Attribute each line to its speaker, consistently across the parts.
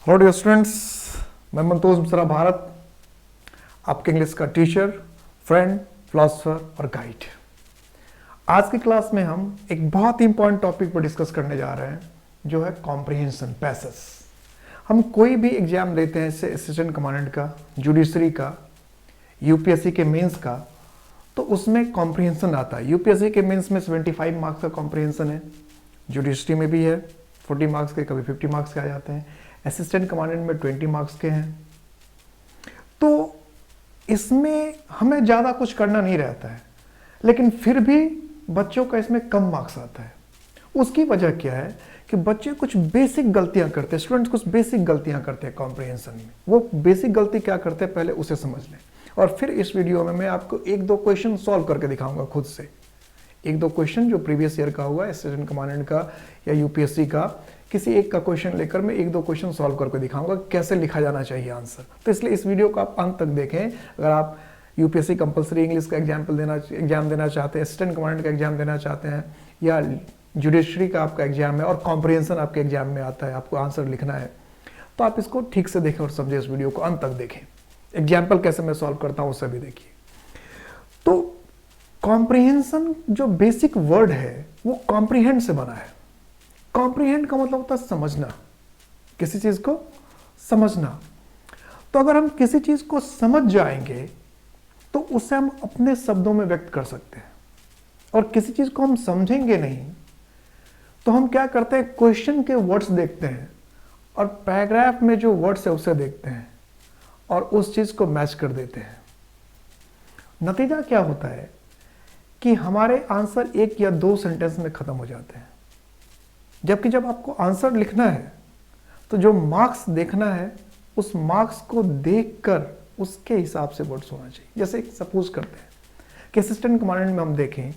Speaker 1: Hello dear students, मैं मंतोष मिश्रा भारत, आपके English का टीचर, फ्रेंड, फिलोसोफर और गाइड। आज की क्लास में हम एक बहुत ही इंपॉर्टेंट टॉपिक पर डिस्कस करने जा रहे हैं, जो है कॉम्प्रिहेंशन पैसेज। हम कोई भी एग्जाम देते हैं, जैसे असिस्टेंट कमांडेंट का, जुडिशरी का, यूपीएससी के मेंस का, तो उसमें कॉम्प्रिहेंशन आता है। यूपीएससी के मेंस में 75 मार्क्स का कॉम्प्रिहेंशन है, जुडिशरी में भी है 40 मार्क्स के, कभी 50 मार्क्स के आ जाते हैं, असिस्टेंट कमांडेंट में 20 मार्क्स के हैं। तो इसमें हमें ज़्यादा कुछ करना नहीं रहता है, लेकिन फिर भी बच्चों का इसमें कम मार्क्स आता है। उसकी वजह क्या है कि बच्चे कुछ बेसिक गलतियां करते हैं, स्टूडेंट्स कुछ बेसिक गलतियां करते हैं कॉम्प्रिहेंशन में। वो बेसिक गलती क्या करते हैं, पहले उसे समझ लें, और फिर इस वीडियो में मैं आपको एक दो क्वेश्चन सॉल्व करके दिखाऊंगा खुद से। एक दो क्वेश्चन जो प्रीवियस ईयर का हुआ, असिस्टेंट कमांडेंट का या यूपीएससी का, किसी एक का क्वेश्चन लेकर मैं एक दो क्वेश्चन सॉल्व करके दिखाऊंगा कैसे लिखा जाना चाहिए आंसर। तो इसलिए इस वीडियो को आप अंत तक देखें। अगर आप यूपीएससी कंपलसरी इंग्लिश का एग्जाम देना चाहते हैं, असिस्टेंट कमांडेंट का एग्जाम देना चाहते हैं, या जुडिशरी का आपका एग्जाम है और कॉम्प्रिहेंशन आपके एग्जाम में आता है, आपको आंसर लिखना है, तो आप इसको ठीक से देखें और समझें, इस वीडियो को अंत तक देखें। एग्जाम्पल कैसे मैं सॉल्व करता हूँ उससे भी देखिए। तो कॉम्प्रिहेंशन जो बेसिक वर्ड है वो कॉम्प्रिहेंड से बना है। कॉम्प्रिहेंड का मतलब होता है समझना, किसी चीज को समझना। तो अगर हम किसी चीज को समझ जाएंगे तो उसे हम अपने शब्दों में व्यक्त कर सकते हैं, और किसी चीज को हम समझेंगे नहीं तो हम क्या करते हैं, क्वेश्चन के वर्ड्स देखते हैं और पैराग्राफ में जो वर्ड्स है उसे देखते हैं और उस चीज को मैच कर देते हैं। नतीजा क्या होता है कि हमारे आंसर एक या दो सेंटेंस में खत्म हो जाते हैं, जबकि जब आपको आंसर लिखना है तो जो मार्क्स देखना है उस मार्क्स को देखकर उसके हिसाब से वर्ड्स होना चाहिए। जैसे सपोज करते हैं कि असिस्टेंट कमांडेंट में हम देखें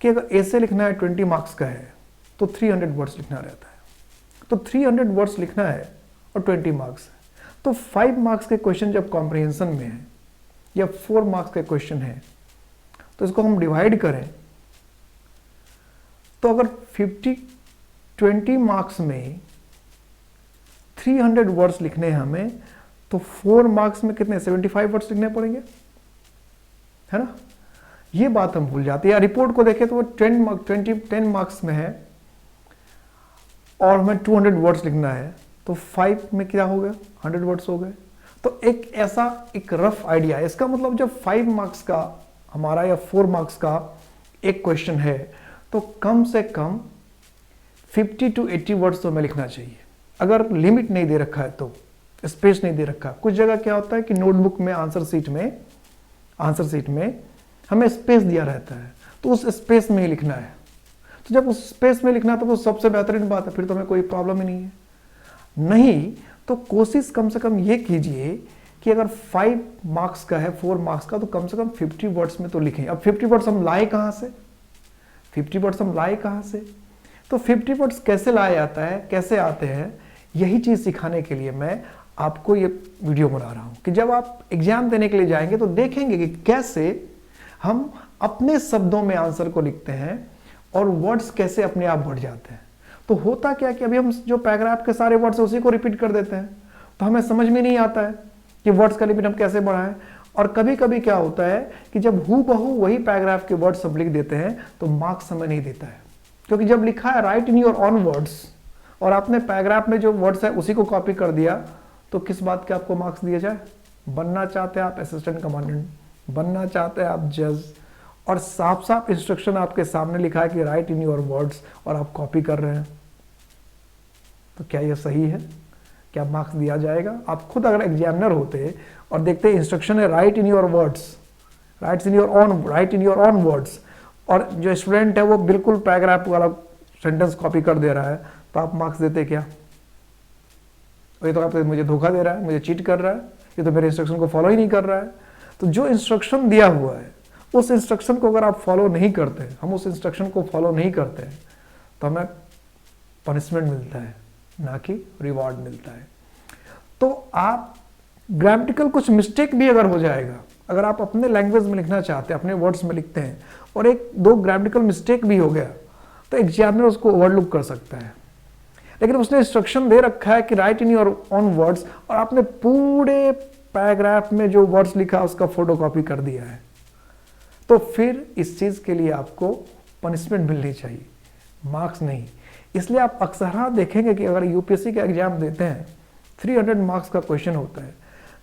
Speaker 1: कि अगर ऐसे लिखना है 20 मार्क्स का है तो 300 वर्ड्स लिखना रहता है। तो 300 वर्ड्स लिखना है और 20 मार्क्स है, तो 5 मार्क्स के क्वेश्चन जब कॉम्प्रिहेंशन में है या 4 मार्क्स के क्वेश्चन है तो इसको हम डिवाइड करें तो अगर 20 मार्क्स में 300 वर्ड्स लिखने हैं हमें, तो 4 मार्क्स में कितने 75 वर्ड्स लिखने पड़ेंगे, है ना। ये बात हम भूल जाते हैं। रिपोर्ट को देखें तो वो 10 मार्क्स में है और हमें 200 वर्ड्स लिखना है, तो 5 में क्या हो गया, 100 वर्ड्स हो गए। तो एक ऐसा एक रफ आइडिया है। इसका मतलब जब 5 मार्क्स का हमारा या 4 मार्क्स का एक क्वेश्चन है तो कम से कम 50 to 80 वर्ड्स तो हमें लिखना चाहिए। अगर लिमिट नहीं दे रखा है तो, स्पेस नहीं दे रखा। कुछ जगह क्या होता है कि नोटबुक में आंसर सीट में हमें स्पेस दिया रहता है, तो उस स्पेस में ही लिखना है। तो जब उस स्पेस में लिखना है तो वो सबसे बेहतरीन बात है, फिर तो हमें कोई प्रॉब्लम ही नहीं है। नहीं तो कोशिश कम से कम ये कीजिए कि अगर 5 मार्क्स का है, 4 मार्क्स का, तो कम से कम 50 वर्ड्स में तो लिखें। अब 50 वर्ड्स हम लाए कहाँ से, 50 वर्ड्स हम लाए कहाँ से? तो 50 वर्ड्स कैसे लाया जाता है, कैसे आते हैं, यही चीज़ सिखाने के लिए मैं आपको ये वीडियो बना रहा हूँ कि जब आप एग्जाम देने के लिए जाएंगे तो देखेंगे कि कैसे हम अपने शब्दों में आंसर को लिखते हैं और वर्ड्स कैसे अपने आप बढ़ जाते हैं। तो होता क्या कि अभी हम जो पैराग्राफ के सारे वर्ड्स है उसी को रिपीट कर देते हैं, तो हमें समझ में नहीं आता है कि वर्ड्स का लिमिट हम कैसे बढ़ाएं। और कभी कभी क्या होता है कि जब हूबहू वही पैराग्राफ के वर्ड्स सब लिख देते हैं तो मार्क्स हमें नहीं देता है, क्योंकि जब लिखा है right in your on words और आपने पैराग्राफ में जो वर्ड्स है उसी को कॉपी कर दिया, तो किस बात के आपको मार्क्स दिए जाए। बनना चाहते हैं आप असिस्टेंट कमांडेंट, बनना चाहते हैं आप जज, और साफ साफ इंस्ट्रक्शन आपके सामने लिखा है कि राइट इन योर वर्ड्स और आप कॉपी कर रहे हैं, तो क्या यह सही है? क्या मार्क्स दिया जाएगा? आप खुद अगर एग्जामिनर होते और देखते इंस्ट्रक्शन है right in your words, right in your on words, और जो स्टूडेंट है वो बिल्कुल पैराग्राफ वाला सेंटेंस कॉपी कर दे रहा है, तो आप मार्क्स देते क्या? ये तो आप मुझे धोखा दे रहा है, मुझे चीट कर रहा है, ये तो मेरे इंस्ट्रक्शन को फॉलो ही नहीं कर रहा है। तो जो इंस्ट्रक्शन दिया हुआ है उस इंस्ट्रक्शन को अगर आप फॉलो नहीं करते, हम उस इंस्ट्रक्शन को फॉलो नहीं करते हैं, तो हमें पनिशमेंट मिलता है, ना कि रिवॉर्ड मिलता है। तो आप ग्रामेटिकल कुछ मिस्टेक भी अगर हो जाएगा, अगर आप अपने लैंग्वेज में लिखना चाहते हैं, अपने वर्ड्स में लिखते हैं और एक दो ग्रामेटिकल मिस्टेक भी हो गया, तो एग्जामिनर उसको ओवरलुक कर सकता है। लेकिन उसने इंस्ट्रक्शन दे रखा है कि right in your own words, और आपने पूरे पैराग्राफ में जो वर्ड्स लिखा उसका फोटोकॉपी कर दिया है, तो फिर इस चीज के लिए आपको पनिशमेंट मिलनी चाहिए, मार्क्स नहीं। इसलिए आप अक्सर देखेंगे कि अगर यूपीएससी का एग्जाम देते हैं 300 मार्क्स का क्वेश्चन होता है,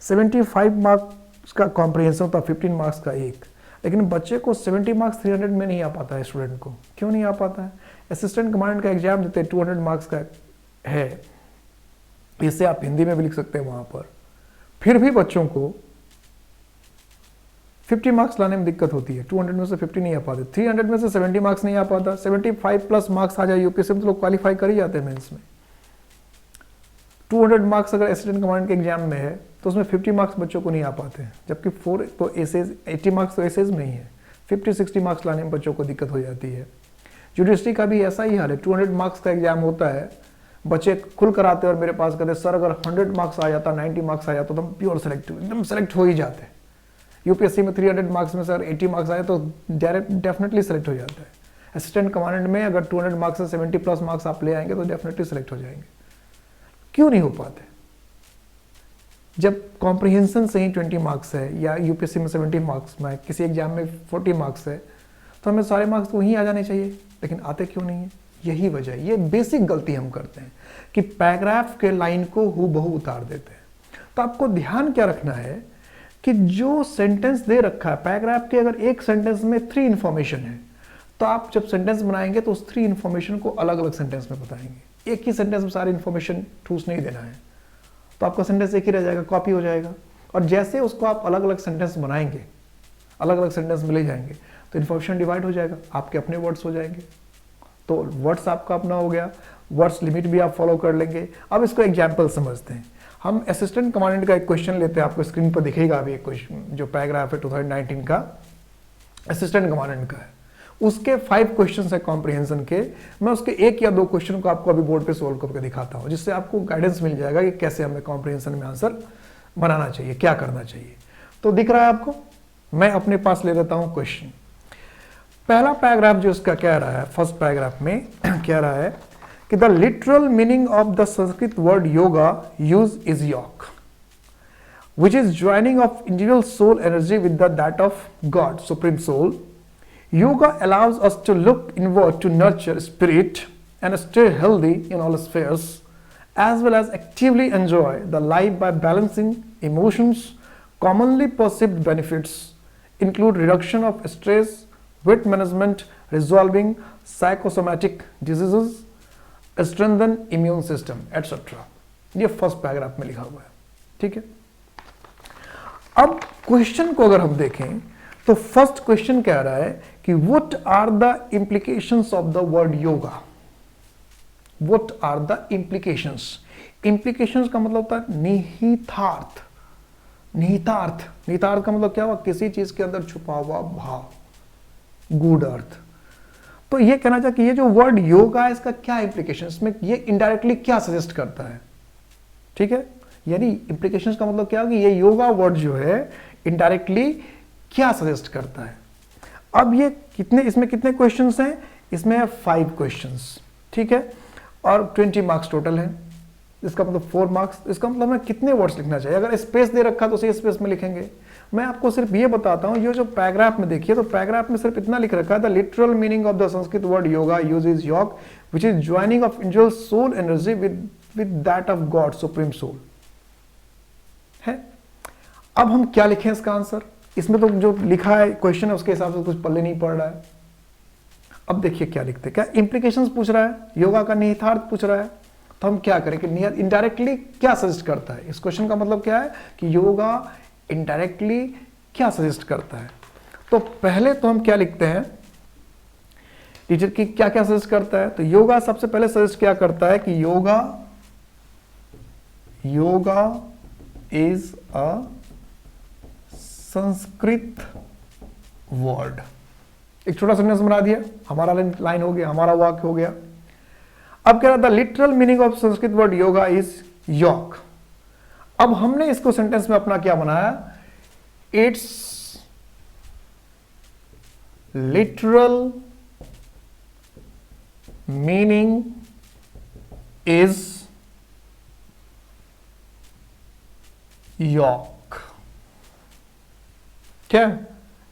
Speaker 1: 75 मार्क्स का कॉम्प्रिहेंशन होता है, 15 मार्क्स का एक, लेकिन बच्चे को 70 मार्क्स 300 में नहीं आ पाता है। स्टूडेंट को क्यों नहीं आ पाता है? असिस्टेंट कमांडेंट का एग्जाम देते हैं 200 मार्क्स का है, इससे आप हिंदी में भी लिख सकते हैं वहां पर, फिर भी बच्चों को 50 मार्क्स लाने में दिक्कत होती है। 200 में से 50 नहीं आ पाते, 300 में से 70 मार्क्स नहीं आ पाता, 75 प्लस मार्क्स आ जाए यूपीएससी में तो लोग क्वालिफाई कर ही जाते हैं मेंस में। 200 मार्क्स अगर असिस्टेंट कमांडेंट के एग्जाम में है तो उसमें 50 मार्क्स बच्चों को नहीं आ पाते हैं, जबकि 4 तो एसेज 80 मार्क्स तो एसेज में ही है, 50-60 मार्क्स लाने में बच्चों को दिक्कत हो जाती है। जुडिशरी का भी ऐसा ही हाल है, 200 मार्क्स का एग्जाम होता है, बच्चे खुल कर आते हैं और मेरे पास कहते हैं सर अगर 100 मार्क्स आ जाता, 90 मार्क्स आ जाता तो हम प्योर सेलेक्ट एकदम सेलेक्ट हो ही जाते। यूपीएससी में 300 मार्क्स में सर 80 मार्क्स आए तो डेफिनेटली सेलेक्ट हो जाता है। असिस्टेंट कमांडेंट में अगर 200 मार्क्स से 70 प्लस मार्क्स आप ले आएंगे तो डेफिनेटली सेलेक्ट हो जाएंगे। क्यों नहीं हो पाते? जब कॉम्प्रिहेंशन से ही 20 मार्क्स है या यूपीएससी में 70 मार्क्स में, किसी एग्जाम में 40 मार्क्स है, तो हमें सारे मार्क्स तो वहीं आ जाने चाहिए, लेकिन आते क्यों नहीं है? यही वजह है, ये बेसिक गलती हम करते हैं कि पैराग्राफ के लाइन को हूबहू उतार देते हैं। तो आपको ध्यान क्या रखना है कि जो सेंटेंस दे रखा है पैराग्राफ के, अगर एक सेंटेंस में 3 इंफॉर्मेशन है तो आप जब सेंटेंस बनाएंगे तो उस 3 इंफॉर्मेशन को अलग अलग सेंटेंस में बताएंगे। एक ही सेंटेंस में सारी इंफॉर्मेशन ठूस नहीं देना है, तो आपका सेंटेंस एक ही रह जाएगा, कॉपी हो जाएगा। और जैसे उसको आप अलग अलग सेंटेंस बनाएंगे, अलग अलग सेंटेंस में ले जाएंगे तो इन्फॉर्मेशन डिवाइड हो जाएगा, आपके अपने वर्ड्स हो जाएंगे। तो वर्ड्स आपका अपना हो गया, वर्ड्स लिमिट भी आप फॉलो कर लेंगे। अब इसको एग्जाम्पल समझते हैं। हम असिस्टेंट कमांडेंट का एक क्वेश्चन लेते हैं, आपको स्क्रीन पर दिखेगा अभी एक क्वेश्चन, जो पैराग्राफ है 2019 का असिस्टेंट कमांडेंट का है। उसके 5 क्वेश्चन है कॉम्प्रिहेंशन के। मैं उसके 1 या 2 क्वेश्चन को आपको अभी बोर्ड पे सोल्व करके दिखाता हूँ, जिससे आपको गाइडेंस मिल जाएगा कि कैसे हमें कॉम्प्रिहेंशन में आंसर बनाना चाहिए, क्या करना चाहिए। तो दिख रहा है आपको, मैं अपने पास ले लेता हूँ क्वेश्चन। पहला पैराग्राफ जो उसका कह रहा है, फर्स्ट पैराग्राफ में कह रहा है कि the literal meaning of the Sanskrit word yoga use is योग, which is joining of individual soul energy with that of God, Supreme Soul. Yoga allows us to look inward to nurture spirit and stay healthy in all spheres, as well as actively enjoy the life by balancing emotions. Commonly perceived benefits include reduction of stress, weight management, resolving psychosomatic diseases, strengthen immune system, etc. ये first paragraph में लिखा हुआ है, ठीक है। अब question को अगर हम देखें तो फर्स्ट क्वेश्चन कह रहा है कि what are the implications of the word yoga. What are the implications? Implications का मतलब होता है निहितार्थ। निहितार्थ, निहितार्थ का मतलब क्या हुआ? किसी चीज के अंदर छुपा हुआ भाव, गूढ़ अर्थ। तो ये कहना चाहिए कि ये जो वर्ड योगा है इसका क्या इंप्लीकेशन, इसमें ये इनडायरेक्टली क्या सजेस्ट करता है, ठीक है। यानी इंप्लीकेशंस का मतलब क्या है कि ये योगा वर्ड जो है इनडायरेक्टली क्या सजेस्ट करता है। अब ये कितने, इसमें कितने क्वेश्चंस हैं? इसमें 5 क्वेश्चंस, ठीक है, और 20 मार्क्स टोटल है। इसका मतलब 4 मार्क्स। इसका मतलब हमें कितने वर्ड्स लिखना चाहिए? अगर स्पेस दे रखा तो उसी स्पेस में लिखेंगे। मैं आपको सिर्फ ये बताता हूँ, ये जो पैराग्राफ में देखिए तो पैराग्राफ में सिर्फ इतना लिख रखा है, the literal meaning of the Sanskrit word yoga use is yog, which is joining of individual soul energy with that of god, supreme soul है। अब हम क्या लिखें इसका आंसर? इसमें तो जो लिखा है क्वेश्चन है उसके हिसाब से कुछ पल्ले नहीं पड़ रहा है। अब देखिए क्या लिखते हैं, क्या इंप्लीकेशंस पूछ रहा है, योगा का निहितार्थ पूछ रहा है, तो हम क्या करें कि इनडायरेक्टली क्या सजेस्ट करता है। इस क्वेश्चन का मतलब क्या है कि योगा इनडायरेक्टली क्या सजेस्ट करता है। तो पहले तो हम क्या लिखते हैं, टीचर की क्या क्या सजेस्ट करता है। तो योगा सबसे पहले सजेस्ट क्या करता है कि yoga is a Sanskrit word. एक छोटा सेंटेंस बना दिया, हमारा लाइन हो गया, हमारा वाक्य हो गया। अब कह रहा था literal meaning of Sanskrit word yoga is yog. अब हमने इसको सेंटेंस में अपना क्या बनाया, its literal meaning is yoke. क्या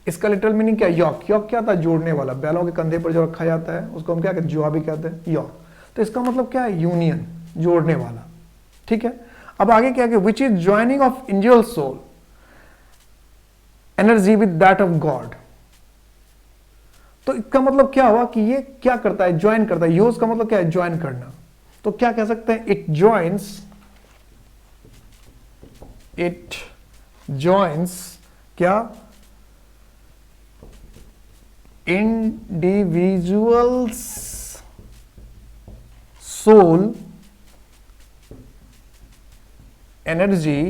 Speaker 1: इसका लिटरल मीनिंग क्या? यॉक। यॉक क्या था? जोड़ने वाला। बैलों के कंधे पर जो रखा जाता है उसको हम क्या कहते हैं? जुआ भी कहते हैं, यॉक। तो इसका मतलब क्या है? यूनियन, जोड़ने वाला। ठीक है, अब आगे क्या है? Which is joining of individual soul energy with that of God. तो इसका मतलब क्या हुआ कि ये क्या करता है? ज्वाइन करता है। यूज का मतलब क्या है? ज्वाइन करना। तो क्या कह सकते हैं? इट जॉइंस क्या? Individuals soul energy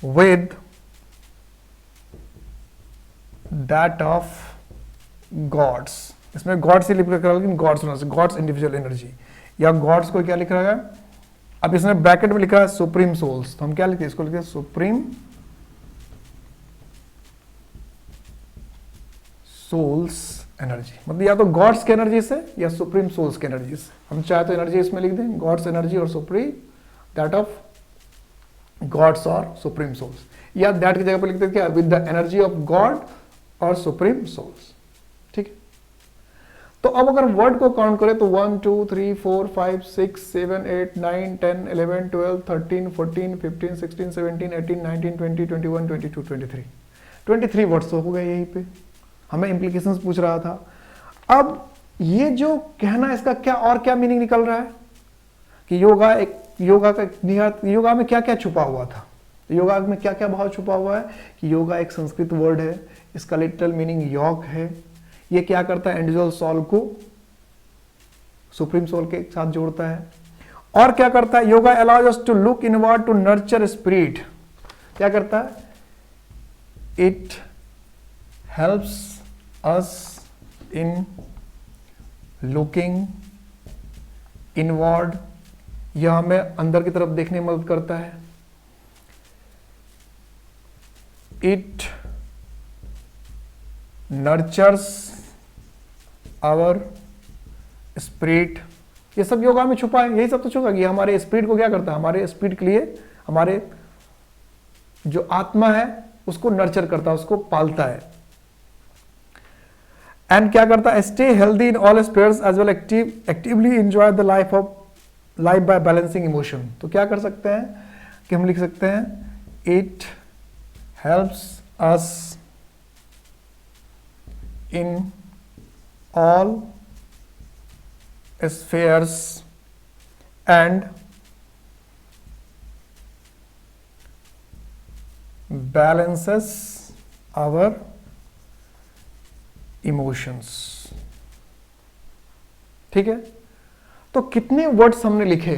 Speaker 1: with that of God's. इसमें गॉड से लिख रखा है, लेकिन गॉड्स इंडिविजुअल एनर्जी, या गॉड्स को क्या लिख रहा है? अब इसने ब्रैकेट में लिखा है सुप्रीम सोल्स, तो हम क्या लिखते हैं? इसको लिखते हैं सुप्रीम सोल्स एनर्जी। मतलब या तो गॉड्स की एनर्जी से या सुप्रीम सोल्स की एनर्जी से। हम चाहे तो एनर्जी इसमें लिख दें, गॉड्स एनर्जी और सुप्रीम दैट ऑफ गॉड्स और सुप्रीम सोल्स, या दैट की जगह पर लिखते हैं क्या? With the energy of God और सुप्रीम सोल्स। ठीक है, तो अब अगर वर्ड को काउंट करें तो 1 2 3 4 5 6 7 8 9 10 11 12 13 14 15 16 17 18 19 20 21 22 23 वर्ड्स तो हो गए यहीं पे। हमें इंप्लीकेशंस पूछ रहा था। अब ये जो कहना, इसका क्या और क्या मीनिंग निकल रहा है कि योगा में क्या क्या छुपा हुआ था? योगा में क्या क्या भाव छुपा हुआ है कि योगा एक संस्कृत वर्ड है, इसका लिटरल मीनिंग योग है। ये क्या करता है? इंडिविजुअल सोल को सुप्रीम सोल के साथ जोड़ता है। और क्या करता है? Yoga allows us to look inward to nurture spirit. क्या करता है? It helps us in looking inward. यह हमें अंदर की तरफ देखने में मदद करता है। It nurtures our spirit. ये सब योगा में छुपा है, यही सब तो छुपा है। ये हमारे स्पिरिट को क्या करता है? हमारे स्पिरिट के लिए, हमारे जो आत्मा है उसको नर्चर करता है, उसको पालता है। एंड क्या करता है? Stay healthy in all spheres as well actively enjoy the life by balancing emotion. तो क्या कर सकते हैं कि हम लिख सकते हैं it helps us in all spheres and balances our emotions। ठीक है, तो कितने वर्ड्स हमने लिखे?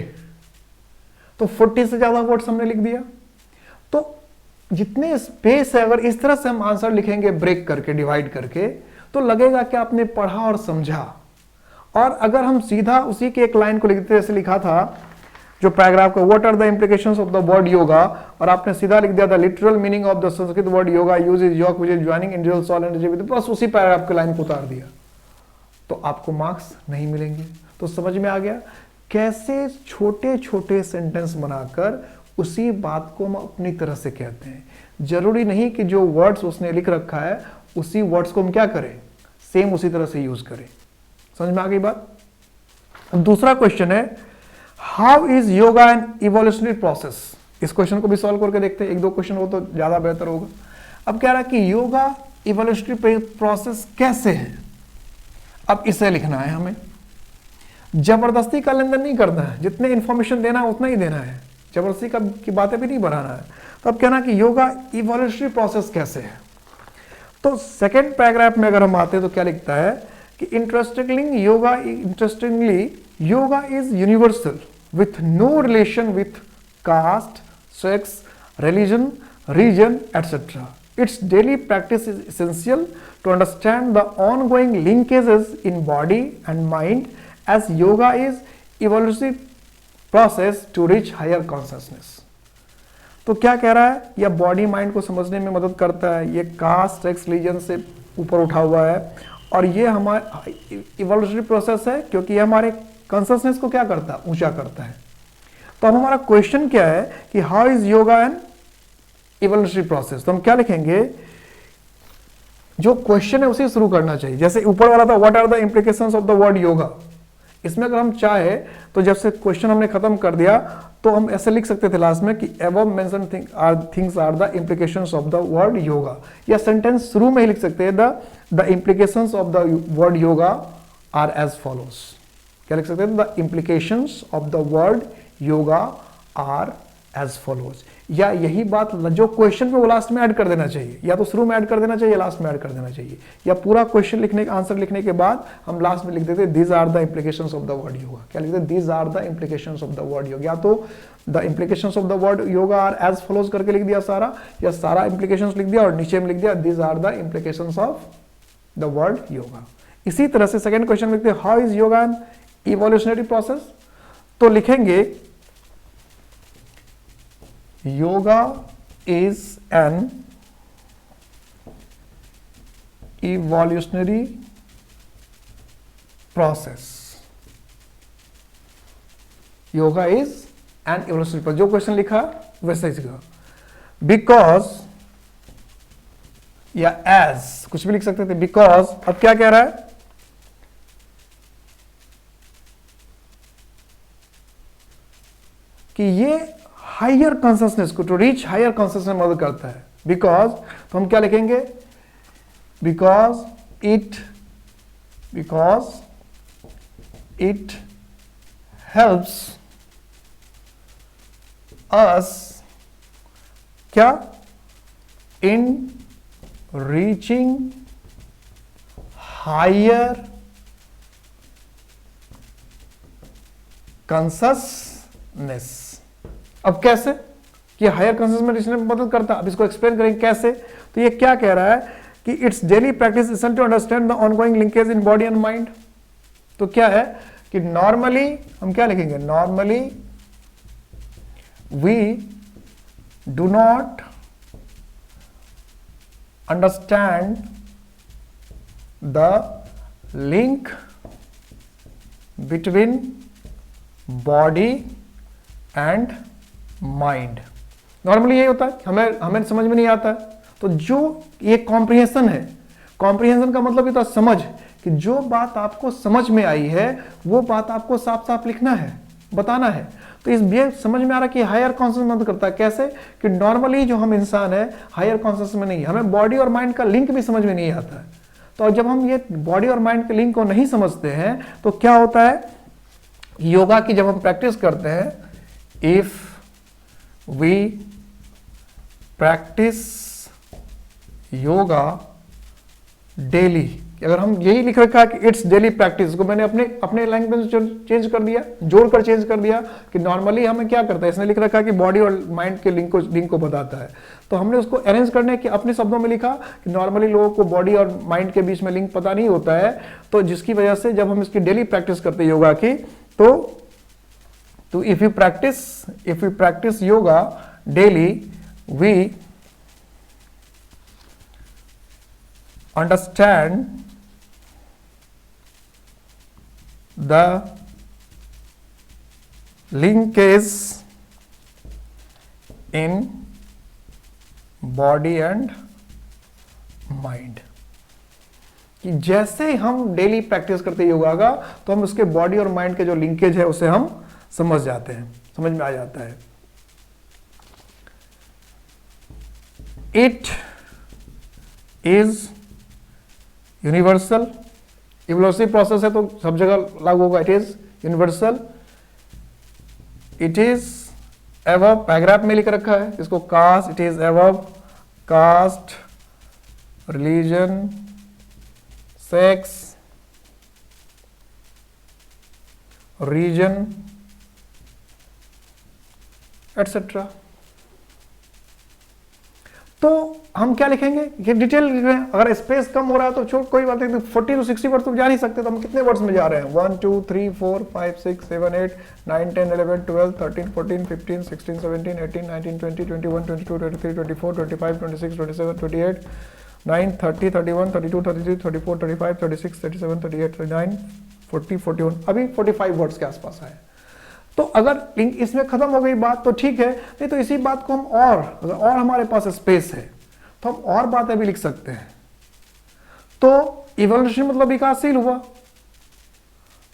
Speaker 1: तो 40 से ज्यादा वर्ड्स हमने लिख दिया। तो जितने स्पेस है, अगर इस तरह से हम आंसर लिखेंगे ब्रेक करके, डिवाइड करके, तो लगेगा कि आपने पढ़ा और समझा। और अगर हम सीधा उसी के एक लाइन को लिखते, जैसे लिखा था जो पैराग्राफ का, what are the implications of the word yoga, और आपने सीधा लिख दिया the literal meaning of the Sanskrit word yoga use is yog which is joining individual soul energy with, बस उसी पैराग्राफ के लाइन को उतार दिया, तो आपको मार्क्स नहीं मिलेंगे। तो समझ में आ गया कैसे छोटे छोटे सेंटेंस बनाकर उसी बात को हम अपनी तरह से कहते हैं। जरूरी नहीं कि जो वर्ड्स उसने लिख रखा है उसी वर्ड्स को हम क्या करें, सेम उसी तरह से यूज करें। समझ में आ गई बात। अब दूसरा क्वेश्चन है, how is yoga an evolutionary process. इस क्वेश्चन को भी सॉल्व करके देखते हैं, एक दो क्वेश्चन हो तो ज्यादा बेहतर होगा। अब कह रहा है कि योगा इवोल्यूशनरी प्रोसेस कैसे है। अब इसे लिखना है हमें, जबरदस्ती का लेन देन नहीं करना है, जितने इंफॉर्मेशन देना है उतना ही देना है, जबरदस्ती की बातें भी नहीं बढ़ाना है। तो अब कहना कि योगा इवोल्यूशनरी प्रोसेस कैसे है। तो सेकेंड पैराग्राफ में अगर हम आते हैं तो क्या लिखता है कि interestingly yoga is universal with no relation with caste, sex, religion, region etcetera. Its daily practice is essential to understand the ongoing linkages in body and mind, as yoga is evolutionary process to reach higher consciousness। तो क्या कह रहा है, यह body mind को समझने में मदद करता है, ये कास्ट सेक्स रिलीजन से ऊपर उठा हुआ है, और ये हमारा इवोल्यूशनरी प्रोसेस है क्योंकि ये हमारे कॉन्शसनेस को क्या करता है, ऊंचा करता है। तो अब हमारा क्वेश्चन क्या है कि how is yoga an evolutionary process. तो हम क्या लिखेंगे, जो क्वेश्चन है उसे शुरू करना चाहिए। जैसे ऊपर वाला था what are the implications of the word yoga, इसमें अगर हम चाहे तो जब से क्वेश्चन हमने खत्म कर दिया तो हम ऐसे लिख सकते थे लास्ट में कि above mentioned things are the implications of the word yoga, या सेंटेंस शुरू में ही लिख सकते हैं the implications of the word yoga are as follows. क्या लिख सकते हैं, the implications of the word yoga are as follows, या यही बात जो क्वेश्चन में वो लास्ट में ऐड कर देना चाहिए, या तो शुरू में ऐड कर देना चाहिए, लास्ट में ऐड कर देना चाहिए, या पूरा क्वेश्चन लिखने का आंसर लिखने के बाद हम लास्ट में लिख देते these are the implications of the word yoga. क्या लिखते these are the implications of the word yoga, या तो the implications of the word yoga are as follows करके लिख दिया सारा, या सारा इंप्लीकेशंस लिख दिया और नीचे में लिख दिया these are the implications of the word yoga. इसी तरह से सेकंड क्वेश्चन लिखते हैं how is yoga an evolutionary process. तो लिखेंगे yoga is an evolutionary process. Yoga is an evolutionary process। जो क्वेश्चन लिखा वैसे ही लिखा, because या as कुछ भी लिख सकते थे, because अब क्या कह रहा है कि ये हायर कॉन्शसनेस को, टू रीच हायर कॉन्शसनेस में मदद करता है। बिकॉज तो हम क्या लिखेंगे, बिकॉज इट हेल्प्स अस क्या, इन रीचिंग हायर कॉन्शसनेस। अब कैसे कि हायर कॉन्शसनेस में मदद करता है, अब इसको एक्सप्लेन करेंगे कैसे। तो ये क्या कह रहा है कि its daily practice is to understand the ongoing linkage in body and mind. तो क्या है कि नॉर्मली हम क्या लिखेंगे, normally we do not understand the link between body and mind. Normally यही होता है, हमें समझ में नहीं आता है। तो जो ये कॉम्प्रिहेंशन है, कॉम्प्रिहेंशन का मतलब ये तो समझ, कि जो बात आपको समझ में आई है वो बात आपको साफ साफ लिखना है, बताना है। तो इस ये समझ में आ रहा कि हायर कॉन्शियस में मदद करता है। कैसे कि नॉर्मली जो हम इंसान है हायर कॉन्शियस में नहीं, हमें बॉडी और माइंड का लिंक भी समझ में नहीं आता है। तो जब हम ये बॉडी और माइंड के लिंक को नहीं समझते हैं तो क्या होता है, योगा की जब हम प्रैक्टिस करते हैं, if we practice yoga daily, अगर हम यही लिख रखा है कि इट्स डेली प्रैक्टिस को मैंने अपने लैंग्वेज चेंज कर दिया, जोड़कर चेंज कर दिया कि नॉर्मली हमें क्या करता है, इसने लिख रखा है कि बॉडी और माइंड के लिंक को बताता है। तो हमने उसको अरेंज करने के अपने शब्दों में लिखा कि नॉर्मली लोगों को बॉडी और माइंड के बीच में लिंक पता नहीं होता है। तो जिसकी वजह से जब हम इसकी डेली प्रैक्टिस करते हैं योगा की, तो if you practice yoga daily, we understand the linkage in body and mind। कि जैसे हम डेली प्रैक्टिस करते हैं योगा का तो हम उसके बॉडी और माइंड के जो लिंकेज है उसे हम समझ जाते हैं, समझ में आ जाता है। It is universal, evolutionary process है तो सब जगह लागू होगा। It is universal, it is above, paragraph में लिख रखा है इसको, caste, it is above caste, religion, sex, region etcetera. तो हम क्या लिखेंगे, ये डिटेल लिख रहे हैं। अगर स्पेस कम हो रहा है तो छोड़, कोई बात नहीं, 40 to 60 वर्ड्स तो जा नहीं सकते, तो हम कितने वर्ड्स में जा रहे हैं, 1 2 3 4 5 6 7 8 9 10 11 12 13 14 15 16 17 18 19 20 21 22 23 24 25 26 27 28 9 30 31 32 33 34 35 36 37 38 39 40, 41, अभी 45 वर्ड्स के आसपास आए। तो अगर लिंक इसमें खत्म हो गई बात तो ठीक है, नहीं तो इसी बात को हम अगर और हमारे पास स्पेस है तो हम और बातें भी लिख सकते हैं। तो इवोल्यूशन मतलब विकासशील हुआ,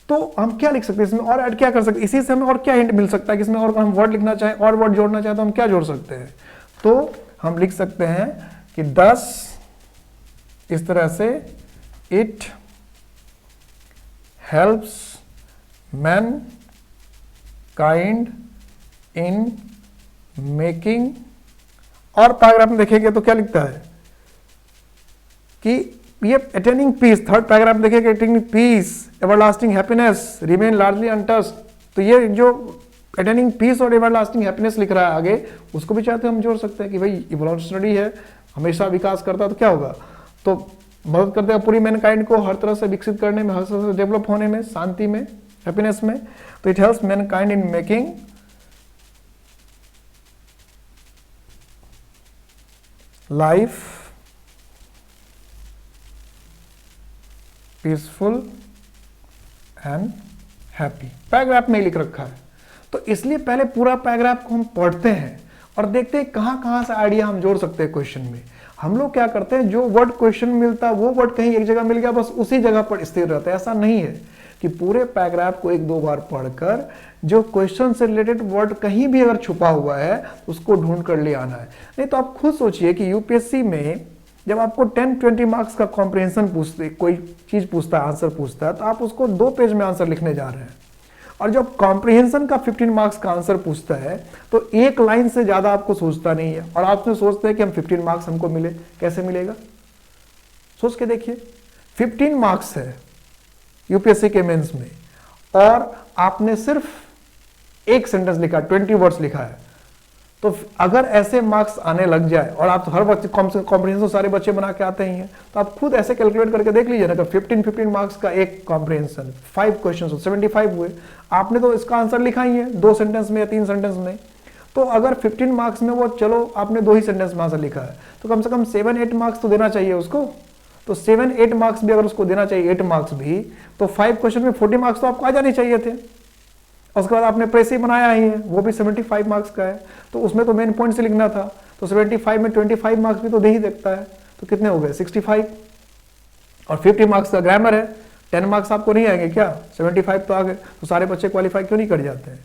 Speaker 1: तो हम क्या लिख सकते हैं इसमें और ऐड क्या कर सकते हैं, इसी से हमें और क्या हिंट मिल सकता है कि इसमें और हम वर्ड लिखना चाहें और वर्ड जोड़ना चाहें तो हम क्या जोड़ सकते हैं। तो हम लिख सकते हैं कि 10 इस तरह से, it helps man kind in making, और पैराग्राफ में देखेंगे तो क्या लिखता है कि ये अटेनिंग पीस, थर्ड पैराग्राफ में देखेंगे attaining peace everlasting happiness remain largely untouched. तो ये जो अटेनिंग पीस और एवरलास्टिंग हैप्पीनेस लिख रहा है आगे, उसको भी चाहते हम जोड़ सकते हैं कि भाई इवोल्यूशनरी है, हमेशा विकास करता है, तो क्या होगा, तो मदद करते हैं पूरी मैनकाइंड को हर तरह से विकसित करने में, हर तरह से डेवलप होने में, शांति में, हैप्पीनेस में। तो it helps Mankind in making life peaceful and happy. Paragraph में ही लिख रखा है, तो इसलिए पहले पूरा पैराग्राफ को हम पढ़ते हैं और देखते हैं कहां कहां से आइडिया हम जोड़ सकते हैं क्वेश्चन में। हम लोग क्या करते हैं, जो वर्ड क्वेश्चन मिलता है वो वर्ड कहीं एक जगह मिल गया, बस उसी जगह पर स्थिर रहता है। ऐसा नहीं है कि पूरे पैराग्राफ को एक दो बार पढ़कर जो क्वेश्चन से रिलेटेड वर्ड कहीं भी अगर छुपा हुआ है उसको ढूंढ कर ले आना है। नहीं तो आप खुद सोचिए कि यूपीएससी में जब आपको 10-20 मार्क्स का कॉम्प्रिहेंशन पूछते, कोई चीज पूछता है, आंसर पूछता है, तो आप उसको 2 पेज में आंसर लिखने जा रहे हैं। और जब कॉम्प्रिहेंशन का 15 मार्क्स का आंसर पूछता है तो एक लाइन से ज्यादा आपको सोचता नहीं है, और आपने सोचते हैं कि हम 15 मार्क्स हमको मिले, कैसे मिलेगा, सोच के देखिए। 15 मार्क्स है यूपीएससी के मेंस में और आपने सिर्फ एक सेंटेंस लिखा, 20 वर्ड्स लिखा है, तो अगर ऐसे मार्क्स आने लग जाए और आप हर बच्चे कॉम्प्रिहेंशन सारे बच्चे बना के आते ही हैं, तो आप खुद ऐसे कैलकुलेट करके देख लीजिए ना, 15 मार्क्स का एक कॉम्प्रिहेंशन, 5 क्वेश्चन 75 हुए, आपने तो इसका आंसर लिखा ही है 2 सेंटेंस में या 3 सेंटेंस में। तो अगर 15 मार्क्स में वो, चलो आपने 2 ही सेंटेंस में आंसर लिखा है, तो कम से कम 7-8 मार्क्स तो देना चाहिए उसको। तो 7-8 मार्क्स भी अगर उसको देना चाहिए, 8 मार्क्स भी, तो 5 क्वेश्चन में 40 मार्क्स तो आपको आ जाने चाहिए थे। उसके बाद आपने प्रेस ही बनाया ही है, वो भी 75 मार्क्स का है, तो उसमें तो मेन पॉइंट से लिखना था, तो 75 में 25 मार्क्स भी तो दे ही देखता है, तो कितने हो गए 65। और 50 मार्क्स का ग्रामर है, 10 मार्क्स आपको नहीं आएंगे क्या, 75 तो आ गए, तो सारे बच्चे क्वालिफाई क्यों नहीं कर जाते हैं।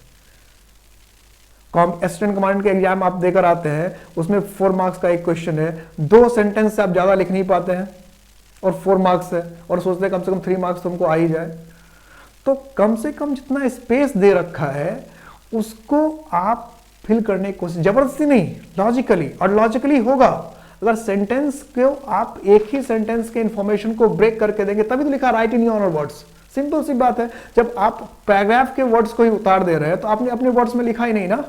Speaker 1: असिस्टेंट कमांडेंट के एग्जाम आप देकर आते हैं, उसमें 4 मार्क्स का एक क्वेश्चन है, 2 सेंटेंस से आप ज्यादा लिख नहीं पाते हैं और 4 मार्क्स है, और सोचते हैं कम से कम 3 मार्क्स तुमको आ ही जाए। तो कम से कम जितना स्पेस दे रखा है उसको आप फिल करने की कोशिश, जबरदस्ती नहीं, लॉजिकली, और लॉजिकली होगा अगर सेंटेंस को आप एक ही सेंटेंस के इंफॉर्मेशन को ब्रेक करके देंगे, तभी तो लिखा write in your words. Simple सी बात है, जब आप पैराग्राफ के वर्ड्स को ही उतार दे रहे हैं तो आपने अपने वर्ड्स में लिखा ही नहीं ना,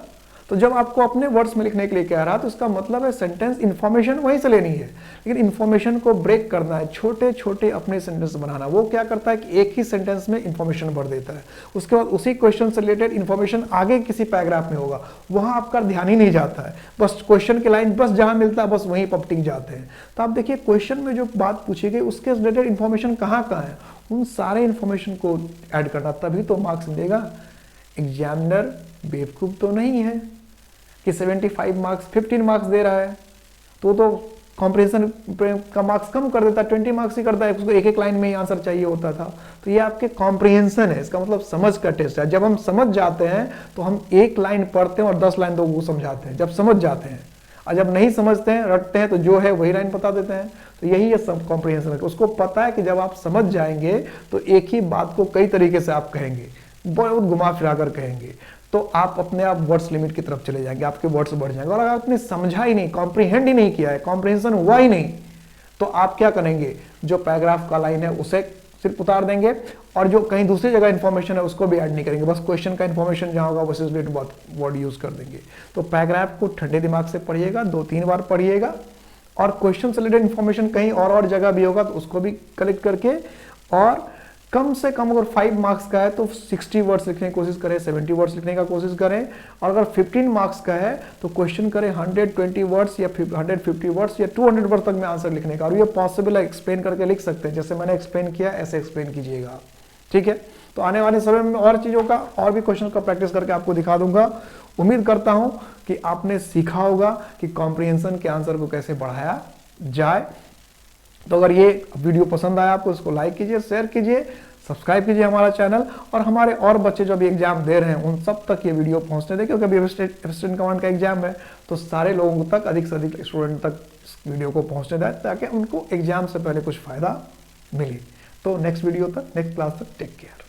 Speaker 1: तो जब आपको अपने वर्ड्स में लिखने के लिए कह रहा है तो इसका मतलब है सेंटेंस इंफॉर्मेशन वहीं से लेनी है, लेकिन इंफॉर्मेशन को ब्रेक करना है, छोटे छोटे अपने सेंटेंस बनाना। वो क्या करता है कि एक ही सेंटेंस में इंफॉर्मेशन भर देता है, उसके बाद उसी क्वेश्चन से रिलेटेड इंफॉर्मेशन आगे किसी पैराग्राफ में होगा, वहां आपका ध्यान ही नहीं जाता है, बस क्वेश्चन की लाइन बस जहां मिलता है बस वहीं पपटिंग जाते हैं। तो आप देखिए क्वेश्चन में जो बात पूछी गई उसके रिलेटेड इंफॉर्मेशन कहाँ कहाँ है, उन सारे इंफॉर्मेशन को ऐड करना, तभी तो मार्क्स मिलेगा। एग्जामिनर बेवकूफ तो नहीं है कि 75 मार्क्स 15 मार्क्स दे रहा है, तो कॉम्प्रिहेंशन का मार्क्स कम कर देता है, 20 मार्क्स ही करता है, उसको एक एक लाइन में ही आंसर चाहिए होता था। तो ये आपके कॉम्प्रिहेंशन है, इसका मतलब समझ का टेस्ट है। जब हम समझ जाते हैं तो हम एक लाइन पढ़ते हैं और 10 लाइन तो वो समझाते हैं, जब समझ जाते हैं। और जब नहीं समझते हैं, रटते हैं, तो जो है वही लाइन बता देते हैं। तो यही है सब कॉम्प्रिहेंशन है, उसको पता है कि जब आप समझ जाएंगे तो एक ही बात को कई तरीके से आप कहेंगे, बहुत घुमा फिरा कर कहेंगे, तो आप अपने आप वर्ड्स लिमिट की तरफ चले जाएंगे, आपके वर्ड्स बढ़ जाएंगे। और अगर आपने समझा ही नहीं, कॉम्प्रिहेंड ही नहीं किया है, कॉम्प्रिहेंशन हुआ ही नहीं, तो आप क्या करेंगे, जो पैराग्राफ का लाइन है उसे सिर्फ उतार देंगे और जो कहीं दूसरी जगह इंफॉर्मेशन है उसको भी ऐड नहीं करेंगे, बस क्वेश्चन का इंफॉर्मेशन जहां होगा बस रिलेटेड वर्ड यूज कर देंगे। तो पैराग्राफ को ठंडे दिमाग से पढ़िएगा, 2-3 बार पढ़िएगा, और क्वेश्चन से रिलेटेड इंफॉर्मेशन कहीं और जगह भी होगा तो उसको भी कलेक्ट करके, और कम से कम अगर 5 मार्क्स का है तो 60 वर्ड्स लिखने की कोशिश करें, 70 वर्ड्स लिखने का कोशिश करें, और अगर 15 मार्क्स का है तो क्वेश्चन करें 120 वर्ड्स या 150 वर्ड्स या 200 वर्ड्स तक में आंसर लिखने का। और ये पॉसिबल है, एक्सप्लेन करके लिख सकते हैं, जैसे मैंने एक्सप्लेन किया ऐसे एक्सप्लेन कीजिएगा। ठीक है, तो आने वाले समय में और चीज़ों का और भी क्वेश्चन का प्रैक्टिस करके आपको दिखा दूंगा। उम्मीद करता हूं कि आपने सीखा होगा कि कॉम्प्रिहेंशन के आंसर को कैसे बढ़ाया जाए। तो अगर ये वीडियो पसंद आया आपको, इसको लाइक कीजिए, शेयर कीजिए, सब्सक्राइब कीजिए हमारा चैनल, और हमारे और बच्चे जो अभी एग्जाम दे रहे हैं उन सब तक ये वीडियो पहुंचने दें, क्योंकि अभी असिस्टेंट कमांड का एग्जाम है, तो सारे लोगों तक, अधिक से अधिक स्टूडेंट तक इस वीडियो को पहुंचने दें, ताकि उनको एग्जाम से पहले कुछ फायदा मिले। तो नेक्स्ट वीडियो तक, नेक्स्ट क्लास तक, टेक केयर।